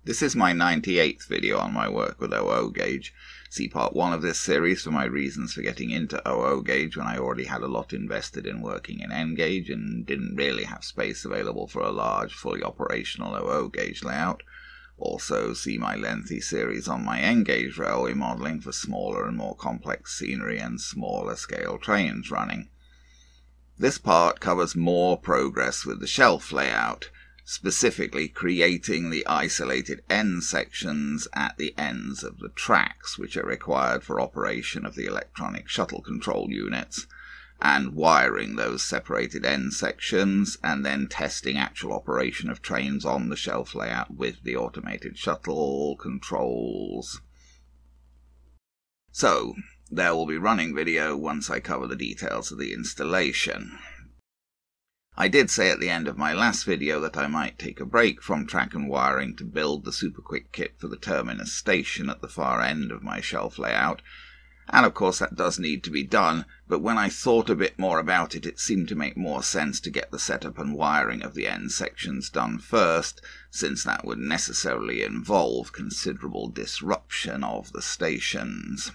This is my 98th video on my work with OO gauge. See part 1 of this series for my reasons for getting into OO gauge when I already had a lot invested in working in N gauge and didn't really have space available for a large, fully operational OO gauge layout. Also see my lengthy series on my N gauge railway modelling for smaller and more complex scenery and smaller scale trains running. This part covers more progress with the shelf layout, specifically creating the isolated end sections at the ends of the tracks which are required for operation of the electronic shuttle control units, and wiring those separated end sections and then testing actual operation of trains on the shelf layout with the automated shuttle controls. So, there will be running video once I cover the details of the installation. I did say at the end of my last video that I might take a break from track and wiring to build the super quick kit for the terminus station at the far end of my shelf layout, and of course that does need to be done, but when I thought a bit more about it, it seemed to make more sense to get the setup and wiring of the end sections done first, since that would necessarily involve considerable disruption of the stations.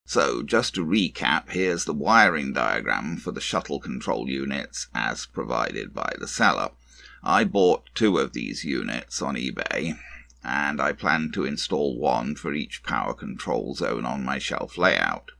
So, just to recap, here's the wiring diagram for the shuttle control units as provided by the seller. I bought 2 of these units on eBay, and I plan to install 1 for each power control zone on my shelf layout.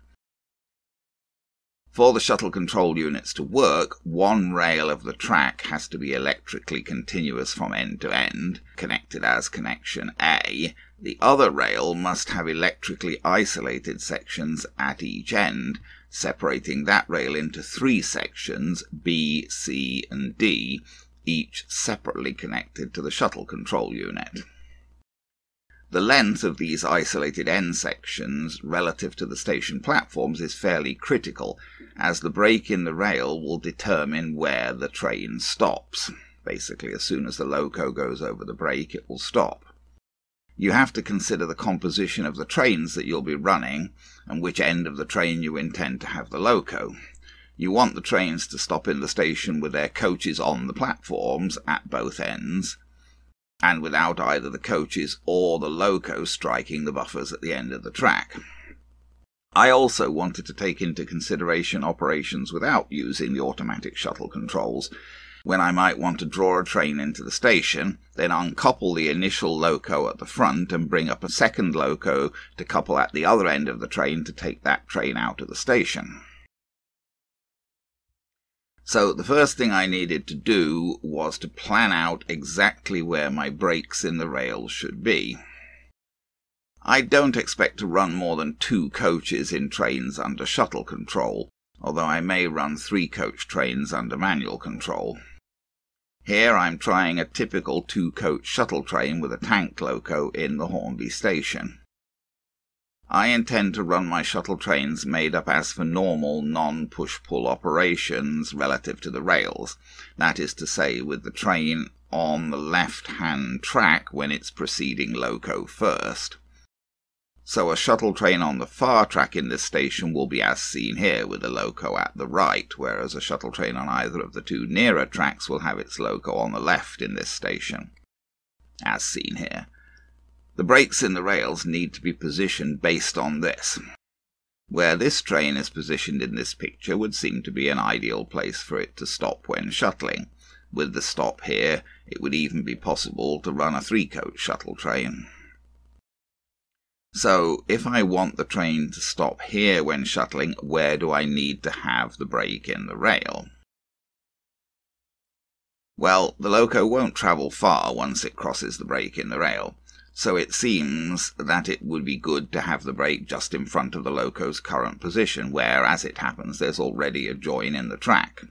For the shuttle control units to work, 1 rail of the track has to be electrically continuous from end to end, connected as connection A. The other rail must have electrically isolated sections at each end, separating that rail into 3 sections, B, C, and D, each separately connected to the shuttle control unit. The length of these isolated end sections relative to the station platforms is fairly critical, as the break in the rail will determine where the train stops. Basically, as soon as the loco goes over the break, it will stop. You have to consider the composition of the trains that you'll be running, and which end of the train you intend to have the loco. You want the trains to stop in the station with their coaches on the platforms at both ends, and without either the coaches or the loco striking the buffers at the end of the track. I also wanted to take into consideration operations without using the automatic shuttle controls, when I might want to draw a train into the station, then uncouple the initial loco at the front and bring up a second loco to couple at the other end of the train to take that train out of the station. So the first thing I needed to do was to plan out exactly where my breaks in the rails should be. I don't expect to run more than 2 coaches in trains under shuttle control, although I may run 3 coach trains under manual control. Here I'm trying a typical 2-coach shuttle train with a tank loco in the Hornby station. I intend to run my shuttle trains made up as for normal non-push-pull operations relative to the rails, that is to say with the train on the left-hand track when it's preceding loco first. So a shuttle train on the far track in this station will be as seen here with the loco at the right, whereas a shuttle train on either of the 2 nearer tracks will have its loco on the left in this station, as seen here. The breaks in the rails need to be positioned based on this. Where this train is positioned in this picture would seem to be an ideal place for it to stop when shuttling. With the stop here, it would even be possible to run a 3-coach shuttle train. So, if I want the train to stop here when shuttling, where do I need to have the break in the rail? Well, the loco won't travel far once it crosses the break in the rail, so it seems that it would be good to have the break just in front of the loco's current position, where, as it happens, there's already a join in the track.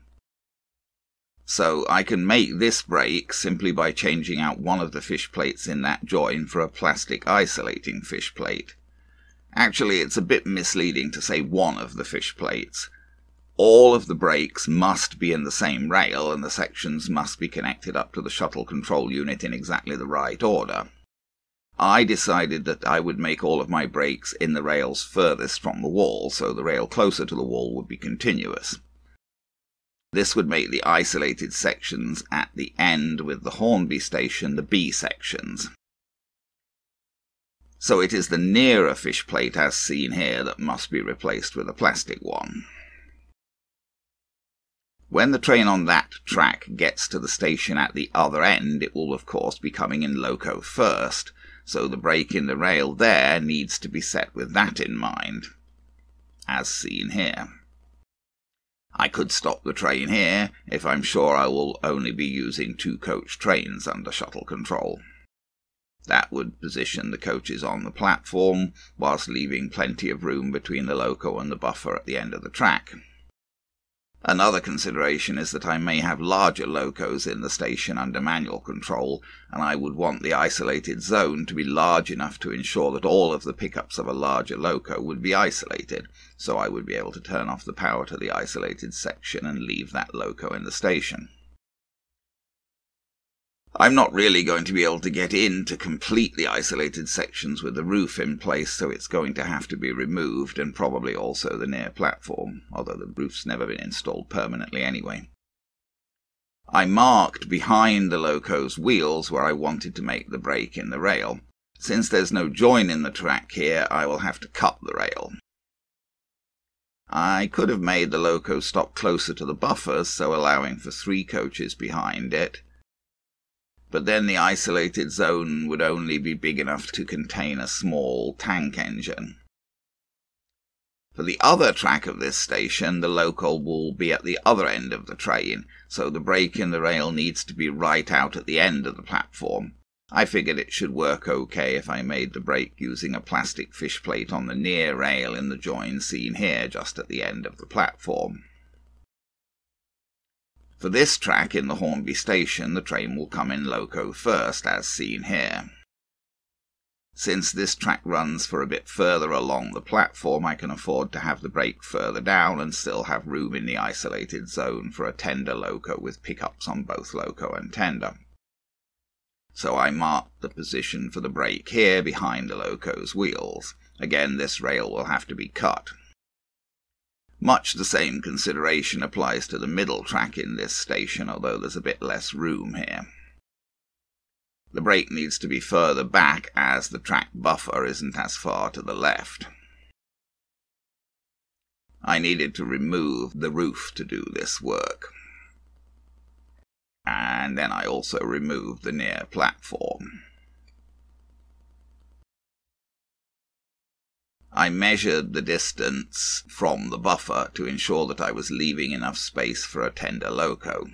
So I can make this break simply by changing out one of the fish plates in that join for a plastic isolating fish plate. Actually, it's a bit misleading to say one of the fish plates. All of the breaks must be in the same rail, and the sections must be connected up to the shuttle control unit in exactly the right order. I decided that I would make all of my breaks in the rails furthest from the wall, so the rail closer to the wall would be continuous. This would make the isolated sections at the end with the Hornby station the B sections. So it is the nearer fish plate as seen here that must be replaced with a plastic one. When the train on that track gets to the station at the other end, it will of course be coming in loco first, so the break in the rail there needs to be set with that in mind, as seen here. I could stop the train here if I'm sure I will only be using 2-coach trains under shuttle control. That would position the coaches on the platform, whilst leaving plenty of room between the loco and the buffer at the end of the track. Another consideration is that I may have larger locos in the station under manual control, and I would want the isolated zone to be large enough to ensure that all of the pickups of a larger loco would be isolated, so I would be able to turn off the power to the isolated section and leave that loco in the station. I'm not really going to be able to get into completely isolated sections with the roof in place, so it's going to have to be removed, and probably also the near platform, although the roof's never been installed permanently anyway. I marked behind the loco's wheels where I wanted to make the break in the rail. Since there's no join in the track here, I will have to cut the rail. I could have made the loco stop closer to the buffers, so allowing for 3 coaches behind it, but then the isolated zone would only be big enough to contain a small tank engine. For the other track of this station, the loco will be at the other end of the train, so the break in the rail needs to be right out at the end of the platform. I figured it should work okay if I made the break using a plastic fish plate on the near rail in the join seen here just at the end of the platform. For this track in the Hornby station, the train will come in loco first, as seen here. Since this track runs for a bit further along the platform, I can afford to have the brake further down and still have room in the isolated zone for a tender loco with pickups on both loco and tender. So I marked the position for the brake here behind the loco's wheels. Again, this rail will have to be cut. Much the same consideration applies to the middle track in this station, although there's a bit less room here. The brake needs to be further back as the track buffer isn't as far to the left. I needed to remove the roof to do this work. And then I also removed the near platform. I measured the distance from the buffer to ensure that I was leaving enough space for a tender loco.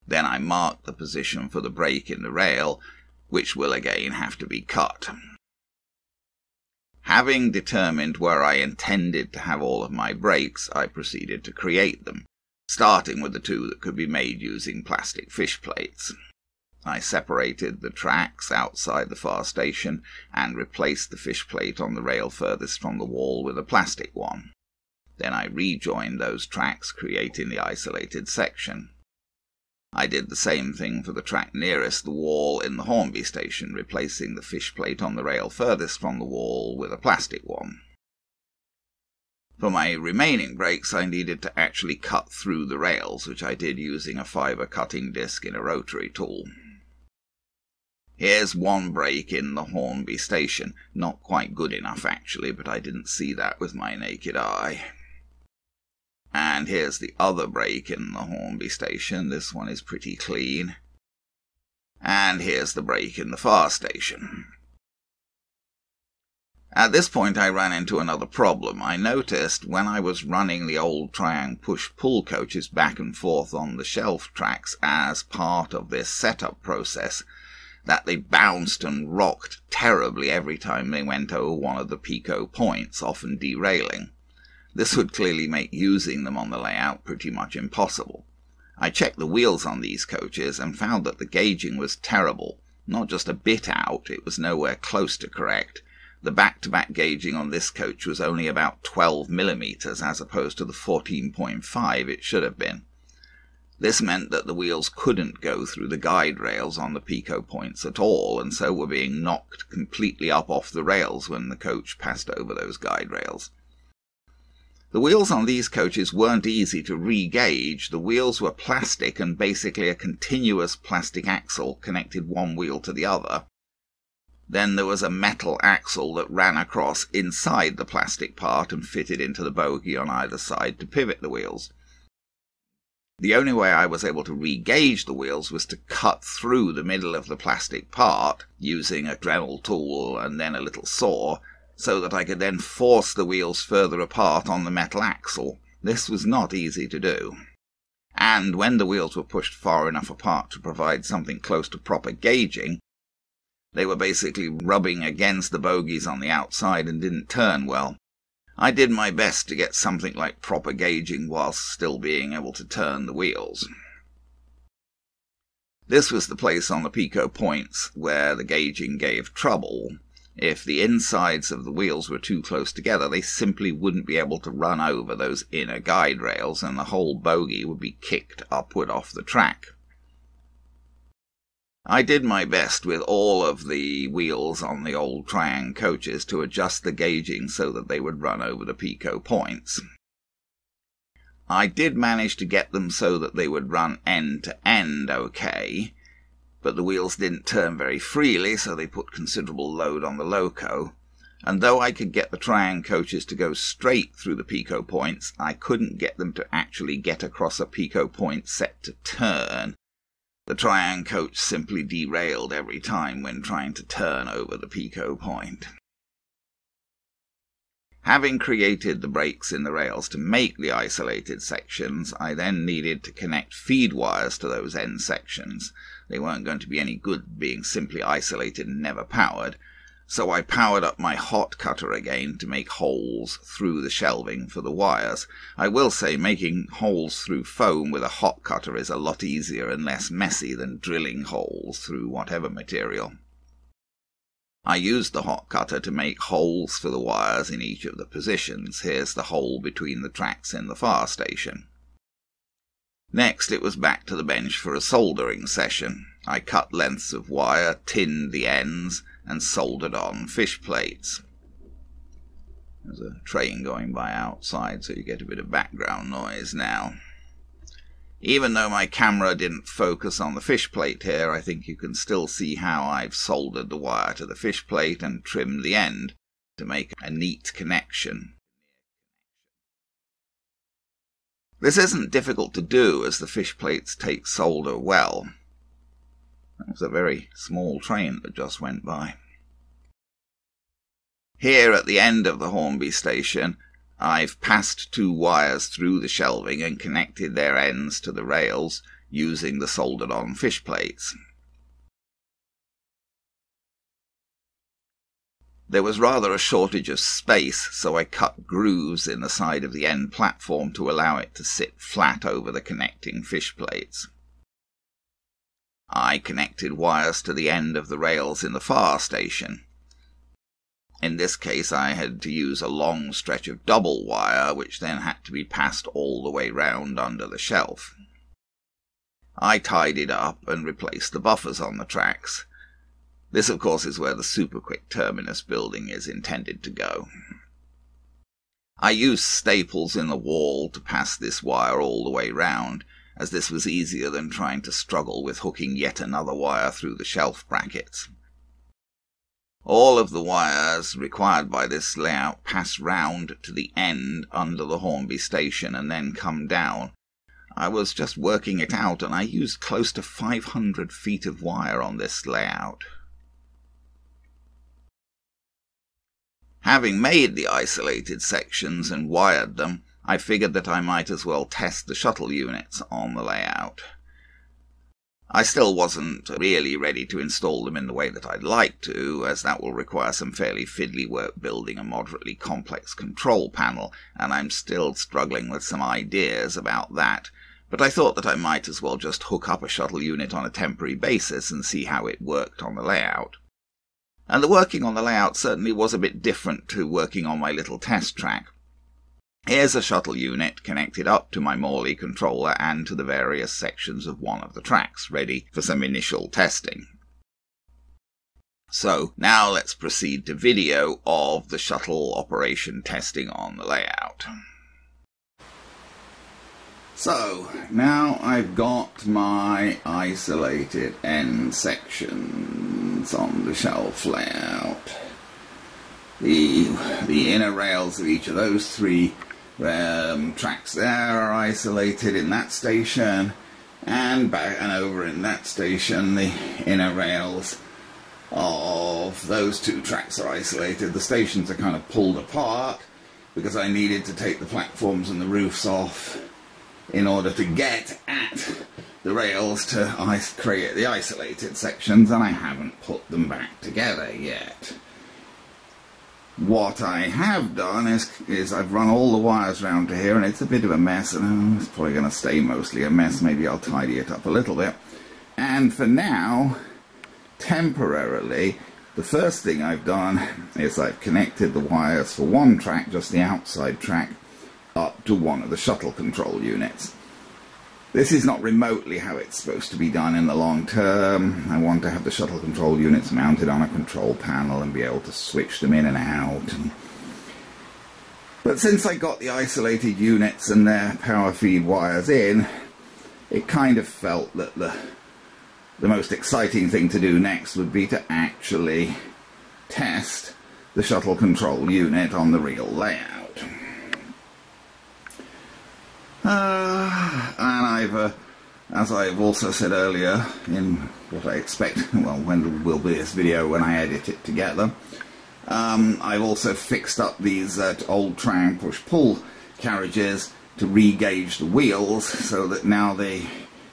Then I marked the position for the break in the rail, which will again have to be cut. Having determined where I intended to have all of my breaks, I proceeded to create them, starting with the 2 that could be made using plastic fish plates. I separated the tracks outside the far station and replaced the fish plate on the rail furthest from the wall with a plastic one. Then I rejoined those tracks, creating the isolated section. I did the same thing for the track nearest the wall in the Hornby station, replacing the fish plate on the rail furthest from the wall with a plastic one. For my remaining breaks, I needed to actually cut through the rails, which I did using a fibre cutting disc in a rotary tool. Here's one break in the Hornby station. Not quite good enough actually, but I didn't see that with my naked eye. And here's the other break in the Hornby station. This one is pretty clean. And here's the break in the far station. At this point I ran into another problem. I noticed when I was running the old Triang push-pull coaches back and forth on the shelf tracks as part of this setup process, that they bounced and rocked terribly every time they went over one of the pico points, often derailing. This would clearly make using them on the layout pretty much impossible. I checked the wheels on these coaches and found that the gauging was terrible. Not just a bit out, it was nowhere close to correct. The back-to-back gauging on this coach was only about 12 millimeters as opposed to the 14.5 it should have been. This meant that the wheels couldn't go through the guide rails on the pico points at all, and so were being knocked completely up off the rails when the coach passed over those guide rails. The wheels on these coaches weren't easy to re-gauge. The wheels were plastic, and basically a continuous plastic axle connected one wheel to the other. Then there was a metal axle that ran across inside the plastic part and fitted into the bogie on either side to pivot the wheels. The only way I was able to re-gauge the wheels was to cut through the middle of the plastic part using a Dremel tool and then a little saw, so that I could then force the wheels further apart on the metal axle. This was not easy to do. And when the wheels were pushed far enough apart to provide something close to proper gauging, they were basically rubbing against the bogies on the outside and didn't turn well. I did my best to get something like proper gauging whilst still being able to turn the wheels. This was the place on the Pico points where the gauging gave trouble. If the insides of the wheels were too close together, they simply wouldn't be able to run over those inner guide rails, and the whole bogie would be kicked upward off the track. I did my best with all of the wheels on the old Triang coaches to adjust the gauging so that they would run over the Pico points. I did manage to get them so that they would run end to end okay, but the wheels didn't turn very freely, so they put considerable load on the loco, and though I could get the Triang coaches to go straight through the Pico points, I couldn't get them to actually get across a Pico point set to turn. The Triang coach simply derailed every time when trying to turn over the Pico point. Having created the breaks in the rails to make the isolated sections, I then needed to connect feed wires to those end sections. They weren't going to be any good being simply isolated and never powered, so I powered up my hot cutter again to make holes through the shelving for the wires. I will say making holes through foam with a hot cutter is a lot easier and less messy than drilling holes through whatever material. I used the hot cutter to make holes for the wires in each of the positions. Here's the hole between the tracks in the fire station. Next it was back to the bench for a soldering session. I cut lengths of wire, tinned the ends, and soldered on fish plates. There's a train going by outside, so you get a bit of background noise now. Even though my camera didn't focus on the fish plate here, I think you can still see how I've soldered the wire to the fish plate and trimmed the end to make a neat connection. This isn't difficult to do, as the fish plates take solder well. That was a very small train that just went by. Here at the end of the Hornby station, I've passed two wires through the shelving and connected their ends to the rails using the soldered-on fish plates. There was rather a shortage of space, so I cut grooves in the side of the end platform to allow it to sit flat over the connecting fish plates. I connected wires to the end of the rails in the fire station. In this case I had to use a long stretch of double wire, which then had to be passed all the way round under the shelf. I tidied up and replaced the buffers on the tracks. This, of course, is where the Superquick terminus building is intended to go. I used staples in the wall to pass this wire all the way round, as this was easier than trying to struggle with hooking yet another wire through the shelf brackets. All of the wires required by this layout pass round to the end under the Hornby station and then come down. I was just working it out, and I used close to 500 feet of wire on this layout. Having made the isolated sections and wired them, I figured that I might as well test the shuttle units on the layout. I still wasn't really ready to install them in the way that I'd like to, as that will require some fairly fiddly work building a moderately complex control panel, and I'm still struggling with some ideas about that, but I thought that I might as well just hook up a shuttle unit on a temporary basis and see how it worked on the layout. And the working on the layout certainly was a bit different to working on my little test track. Here's a shuttle unit connected up to my Morley controller and to the various sections of one of the tracks, ready for some initial testing. So now let's proceed to video of the shuttle operation testing on the layout. So, now I've got my isolated end sections on the shelf layout. The inner rails of each of those three tracks there are isolated in that station, and back and over in that station the inner rails of those two tracks are isolated. The stations are kind of pulled apart because I needed to take the platforms and the roofs off in order to get at the rails to create the isolated sections, and I haven't put them back together yet. What I have done is I've run all the wires round to here, and it's a bit of a mess, and it's probably going to stay mostly a mess. Maybe I'll tidy it up a little bit. And for now, temporarily, the first thing I've done is I've connected the wires for one track, just the outside track, up to one of the shuttle control units. This is not remotely how it's supposed to be done in the long term. I want to have the shuttle control units mounted on a control panel and be able to switch them in and out. But since I got the isolated units and their power feed wires in, it kind of felt that the most exciting thing to do next would be to actually test the shuttle control unit on the real layout. And as I've also said earlier in what I expect, well, when will be this video when I edit it together, I've also fixed up these old try and push-pull carriages to re-gauge the wheels so that now they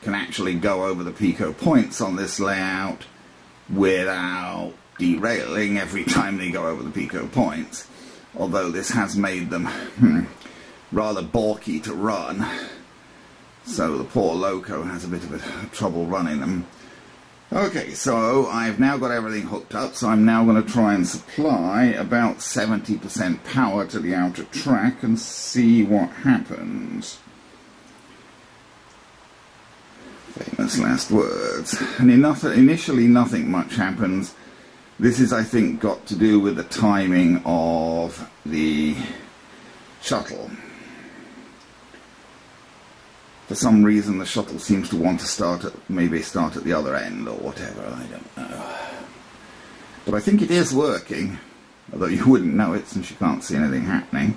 can actually go over the pico points on this layout without derailing every time they go over the pico points. Although this has made them rather balky to run, so the poor loco has a bit of trouble running them. Okay, so I've now got everything hooked up, so I'm now going to try and supply about 70% power to the outer track and see what happens. Famous last words. And initially nothing much happens. This is, I think, got to do with the timing of the shuttle. For some reason the shuttle seems to want to maybe start at the other end or whatever, I don't know. But I think it is working, although you wouldn't know it since you can't see anything happening.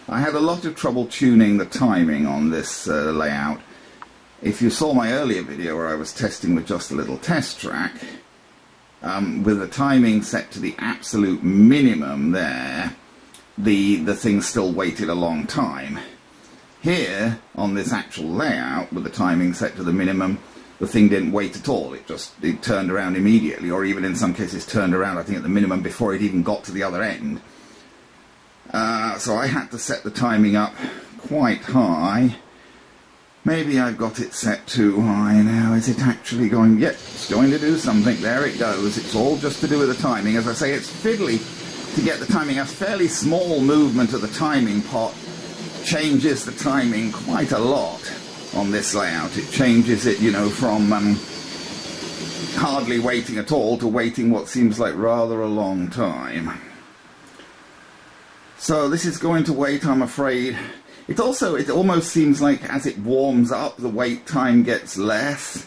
I had a lot of trouble tuning the timing on this layout. If you saw my earlier video where I was testing with just a little test track, with the timing set to the absolute minimum there, the thing still waited a long time. Here, on this actual layout, with the timing set to the minimum, the thing didn't wait at all. It turned around immediately, or even in some cases turned around, I think, at the minimum before it even got to the other end. So I had to set the timing up quite high. Maybe I've got it set too high now. Is it actually going? Yep, it's going to do something. There it goes. It's all just to do with the timing. As I say, it's fiddly to get the timing. A fairly small movement of the timing pot changes the timing quite a lot on this layout. It changes it, you know, from hardly waiting at all to waiting what seems like rather a long time. So this is going to wait, I'm afraid. It almost seems like as it warms up, the wait time gets less.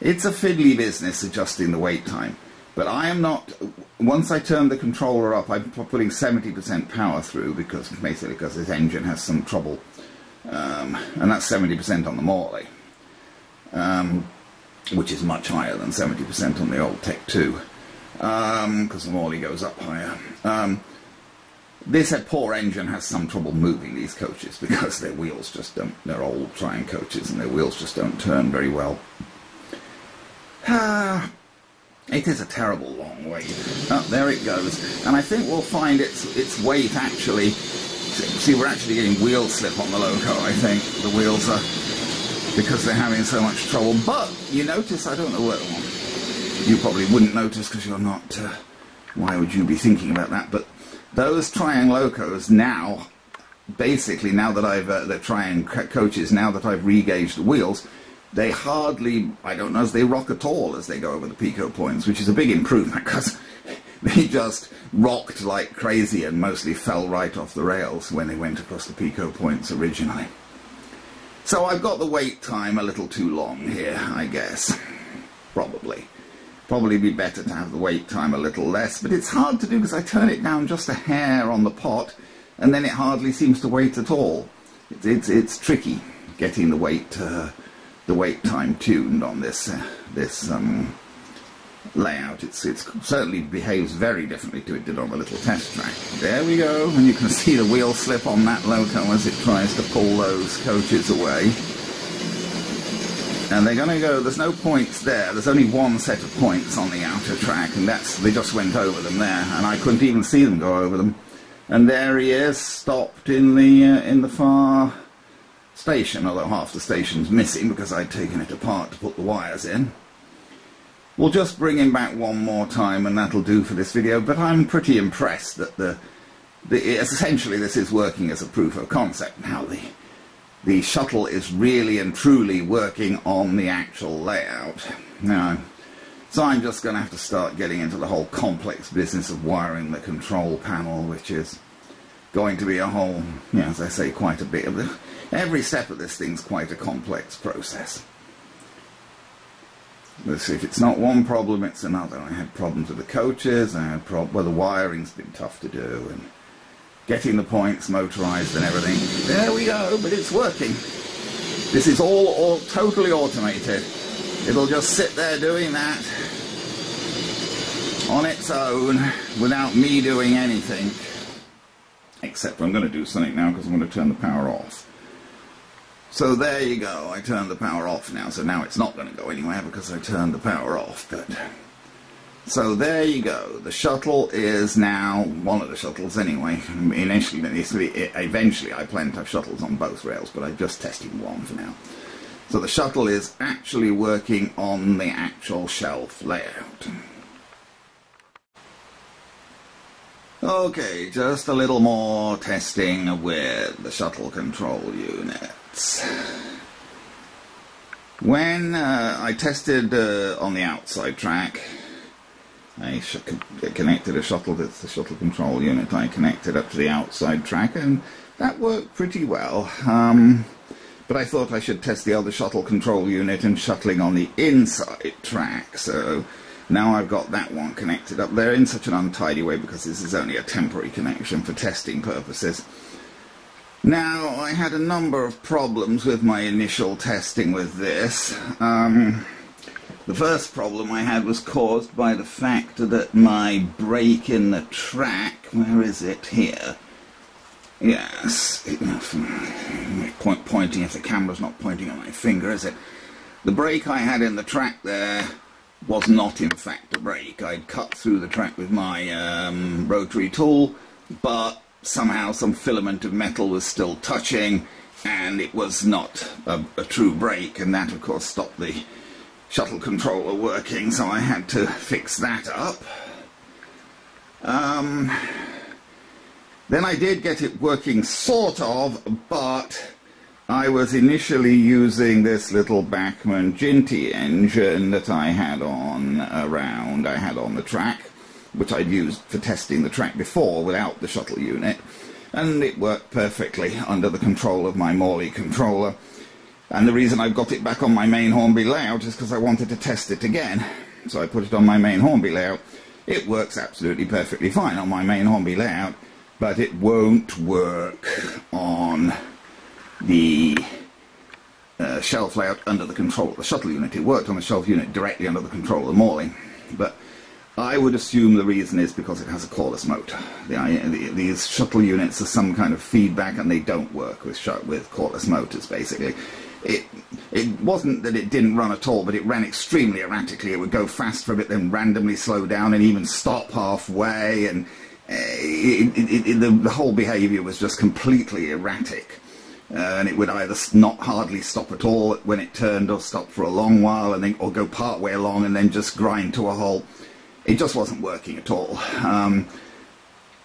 It's a fiddly business adjusting the wait time. But I am not, once I turn the controller up, I'm putting 70% power through, basically because this engine has some trouble. And that's 70% on the Morley, which is much higher than 70% on the old Tech 2, because the Morley goes up higher. This poor engine has some trouble moving these coaches because their wheels just don't, they're old Triumph coaches and their wheels just don't turn very well. It is a terrible long wait. Oh, there it goes. And I think we'll find its weight actually. See, we're actually getting wheel slip on the loco, I think. The wheels are, because they're having so much trouble. But you notice, I don't know what, you probably wouldn't notice because you're not, why would you be thinking about that? But those Triang locos now, basically now that I've, the Triang coaches, now that I've re-gauged the wheels, they hardly, I don't know, as they rock at all as they go over the pico points, which is a big improvement because they just rocked like crazy and mostly fell right off the rails when they went across the pico points originally. So I've got the wait time a little too long here, I guess. Probably be better to have the wait time a little less, but it's hard to do because I turn it down just a hair on the pot, and then it hardly seems to wait at all. It's tricky getting the wait time tuned on this layout. It certainly behaves very differently to it did on the little test track. There we go, and you can see the wheel slip on that loco as it tries to pull those coaches away. And they're going to go, there's no points there, there's only one set of points on the outer track, and they just went over them there, and I couldn't even see them go over them. And there he is, stopped in the far station, although half the station's missing because I'd taken it apart to put the wires in. We'll just bring him back one more time and that'll do for this video, but I'm pretty impressed that essentially this is working as a proof of concept now. The shuttle is really and truly working on the actual layout. Now, so I'm just going to have to start getting into the whole complex business of wiring the control panel, which is going to be a whole, as I say, quite a bit of it. Every step of this thing's quite a complex process. Let's see, if it's not one problem, it's another. I had problems with the coaches, I had well, the wiring's been tough to do, and getting the points motorized and everything. There we go, but it's working. This is all totally automated. It'll just sit there doing that on its own without me doing anything. Except I'm going to do something now because I'm going to turn the power off. So there you go, I turned the power off now, so now it's not going to go anywhere because I turned the power off. But so there you go, the shuttle is now, one of the shuttles anyway. Eventually I plan to have shuttles on both rails, but I'm just testing one for now. So the shuttle is actually working on the actual shelf layout. Okay, just a little more testing with the shuttle control units. When I tested on the outside track, I connected a shuttle, that's the shuttle control unit, I connected up to the outside track, and that worked pretty well. But I thought I should test the other shuttle control unit and shuttling on the inside track, so now I've got that one connected up there in such an untidy way because this is only a temporary connection for testing purposes. Now, I had a number of problems with my initial testing with this. The first problem I had was caused by the fact that my brake in the track, where is it? Here. Yes, pointing if the camera's not pointing at my finger, is it? The brake I had in the track there was not in fact a brake. I'd cut through the track with my rotary tool, but somehow some filament of metal was still touching, and it was not a true brake, and that of course stopped the shuttle controller working, so I had to fix that up. Then I did get it working sort of, but I was initially using this little Bachmann Ginty engine that I had on the track, which I'd used for testing the track before without the shuttle unit, and it worked perfectly under the control of my Morley controller. And the reason I've got it back on my main Hornby layout is because I wanted to test it again. So I put it on my main Hornby layout. It works absolutely perfectly fine on my main Hornby layout, but it won't work on the shelf layout under the control of the shuttle unit. It worked on the shelf unit directly under the control of the Morley, but I would assume the reason is because it has a cordless motor. These shuttle units are some kind of feedback, and they don't work with cordless motors, basically. It wasn't that it didn't run at all, but it ran extremely erratically. It would go fast for a bit, then randomly slow down, and even stop halfway, and the whole behaviour was just completely erratic. And it would either hardly stop at all when it turned, or stop for a long while, and then, or go part way along and then just grind to a halt. It just wasn't working at all. And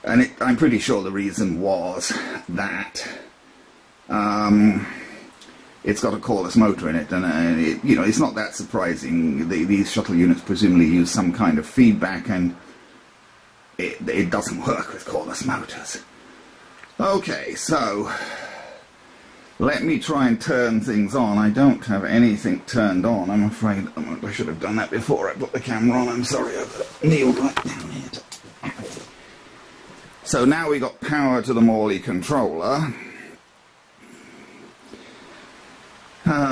I'm pretty sure the reason was that it's got a cordless motor in it, and it's not that surprising. These shuttle units presumably use some kind of feedback, and it doesn't work with cordless motors. Okay, so let me try and turn things on. I don't have anything turned on, I'm afraid. I should have done that before I put the camera on. I'm sorry, I've kneeled right down here. So now we got power to the Morley controller.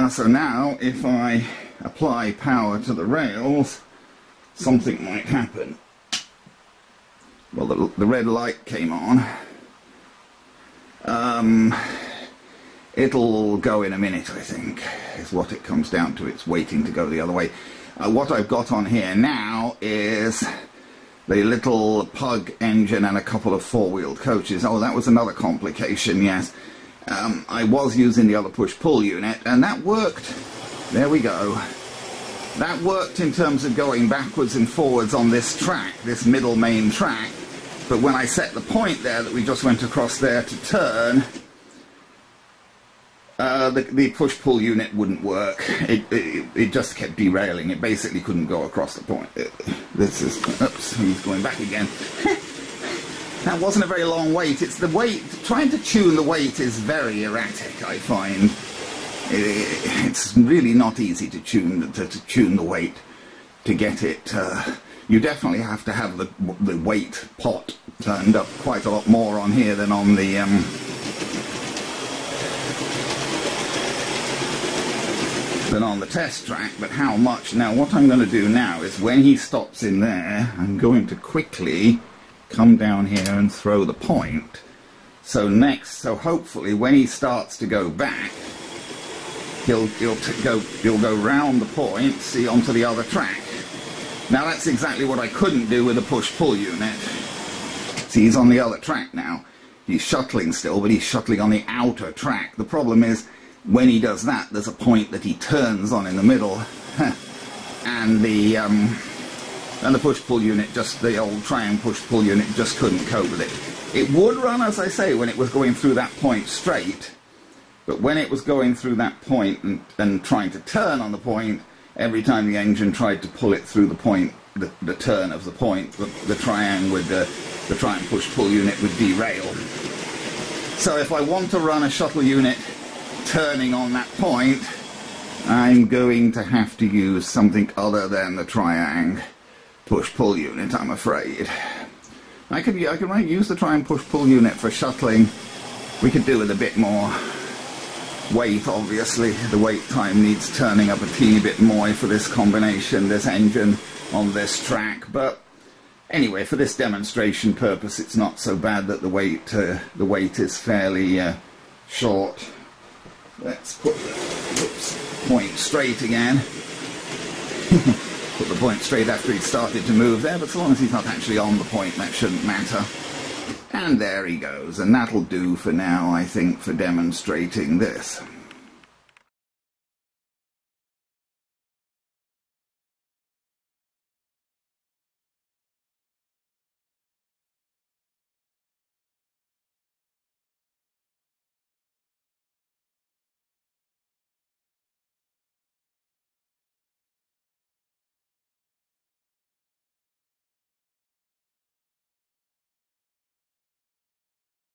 So now, if I apply power to the rails, something might happen. Well, the red light came on. It'll go in a minute, I think, is what it comes down to. It's waiting to go the other way. What I've got on here now is the little Pug engine and a couple of four-wheeled coaches. Oh, that was another complication, yes. I was using the other push-pull unit, and that worked. There we go. That worked in terms of going backwards and forwards on this track, this middle main track. But when I set the point there that we just went across there to turn, the push-pull unit wouldn't work. It just kept derailing. It basically couldn't go across the point. This is... Oops, he's going back again. That wasn't a very long wait. It's the weight. Trying to tune the weight is very erratic, I find. It's really not easy to tune the weight, to get it. You definitely have to have the weight pot turned up quite a lot more on here than on the test track. But how much? Now, what I'm going to do now is when he stops in there, I'm going to quickly come down here and throw the point. So hopefully when he starts to go back, he'll go round the point, see, onto the other track. Now that's exactly what I couldn't do with a push-pull unit. See, he's on the other track now. He's shuttling still, but he's shuttling on the outer track. The problem is, when he does that, there's a point that he turns on in the middle, and the push-pull unit, just the old try-and push-pull unit, just couldn't cope with it. It would run, as I say, when it was going through that point straight, but when it was going through that point and trying to turn on the point, every time the engine tried to pull it through the point, the turn of the point, the try-and push-pull unit would derail. So if I want to run a shuttle unit turning on that point, I'm going to have to use something other than the try-and push-pull unit, I'm afraid. I could use the try-and push-pull unit for shuttling. We could do with a bit more weight, obviously. The wait time needs turning up a teeny bit more for this combination, this engine on this track. But anyway, for this demonstration purpose, it's not so bad that the weight is fairly short. Let's put the point straight again. Put the point straight after he'd started to move there, but so long as he's not actually on the point, that shouldn't matter. And there he goes, and that'll do for now, I think, for demonstrating this.